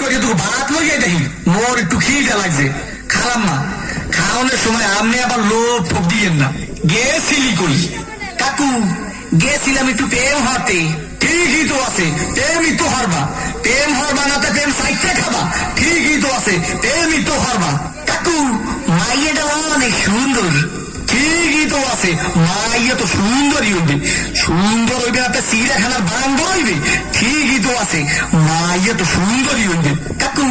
করে তোকে ভাত লইয়া দেখি মোর একটু খিদে লাগছে, খালাম না। খাওয়ানোর সময় আপনি আবার লোভ ঠোক দিয়েন না। গেছিলি কই? কাকু গেছিলাম একটু প্রেম হতে। ঠিকই তো আছে, প্রেমই তো হারবা। প্রেম হারবা না তো প্রেম সাইটে খাবা। ঠিকই তো আছে, প্রেমই তো হারবা। কাকু মাইয়াটা অনেক সুন্দর। ঠিকই তো আছে, মাইয়া তো সুন্দরই হইবে। সুন্দর হইবে একটা চিড়িয়াখানার বান্দর হইবে। ঠিকই তো আছে, মাইয়া তো সুন্দরই হইবে। কাকু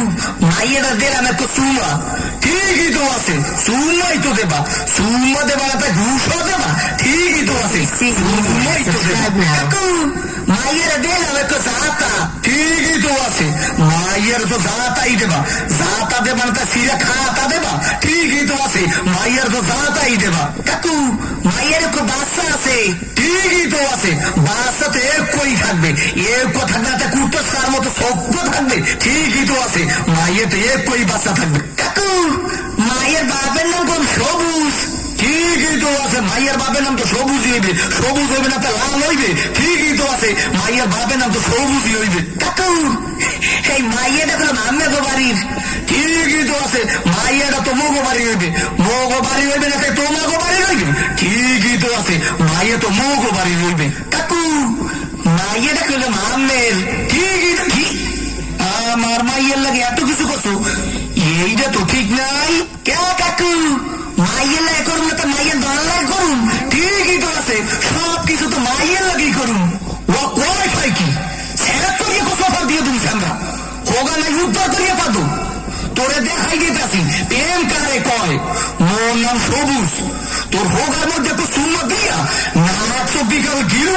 মাইয়াটা দিলাম একটা চুমা। ঠিকই তো আছে, চুমাই তো দেবা। চুমা দেবা না তাই ঘুষও দেবা। ঠিকই তো আছে, চুমাই তো দেবা। কাকু মাইয়ারা দিলাম একটা জাতা। ঠিকই তো আছে, মাইয়ার তো জাতাই দেবা। জাতা দেবা না তাই চিড়া খাতা দেবা। ঠিকই তো আছে, মাইয়ার তো জাতাই দেবা। কাকু মাইয়ের একটু বাচ্চা আছে। ঠিকই তো আছে, বাচ্চা তো একই থাকবে। এক থাকবে না কুট্টাস তার মতো সভ্য থাকবে। ঠিকই তো আছে, মাইয়ের তো একই বাচ্চা থাকবে। কাকু মায়ের বাপের নাম কোন? সবুজ। ঠিকই তো আছে, মাইয়ের বাপের নাম তো সবুজই হইবে। সবুজ হইবে না তো লাল হইবে। ঠিকই তো আছে, মাইয়ের বাপের নাম তো সবুজই হইবে। কাকু এই মাইয়াটা কোনো আম্মেগো বাড়ির। ঠিকই তো আছে, মাইয়াটা তো মোগো বাড়ি হইবে। মোগো বাড়ি হইবে না তাই তোমাগো বাড়ি হইবে। ঠিকই তো আছে, মাইয়া তো মোগো বাড়ি হইবে। কাকু মাইয়াটা কোনো আম্মের। ঠিকই তো ঠিক। আমার মাইয়ের লাগে এত কিছু করছো, এইটা তো ঠিক নাই। কে কাকু মাইয়ের লাগে করুন না তো মাইয়ের দল লাগে করুন। ঠিকই তো আছে, সব কিছু তো মাইয়ের লাগেই করুন। ও কয় খাই কি ছেড়ে করিয়ে কোথাও দিয়ে তুমি সামরা হোগা নাই উদ্ধার করিয়ে পাবো। তোরে দেখাই দিতেছি প্রেম কারে কয়। মোর নাম সবুজ। তোর হোগার মধ্যে তো শূন্য দিয়া না 120 গিরু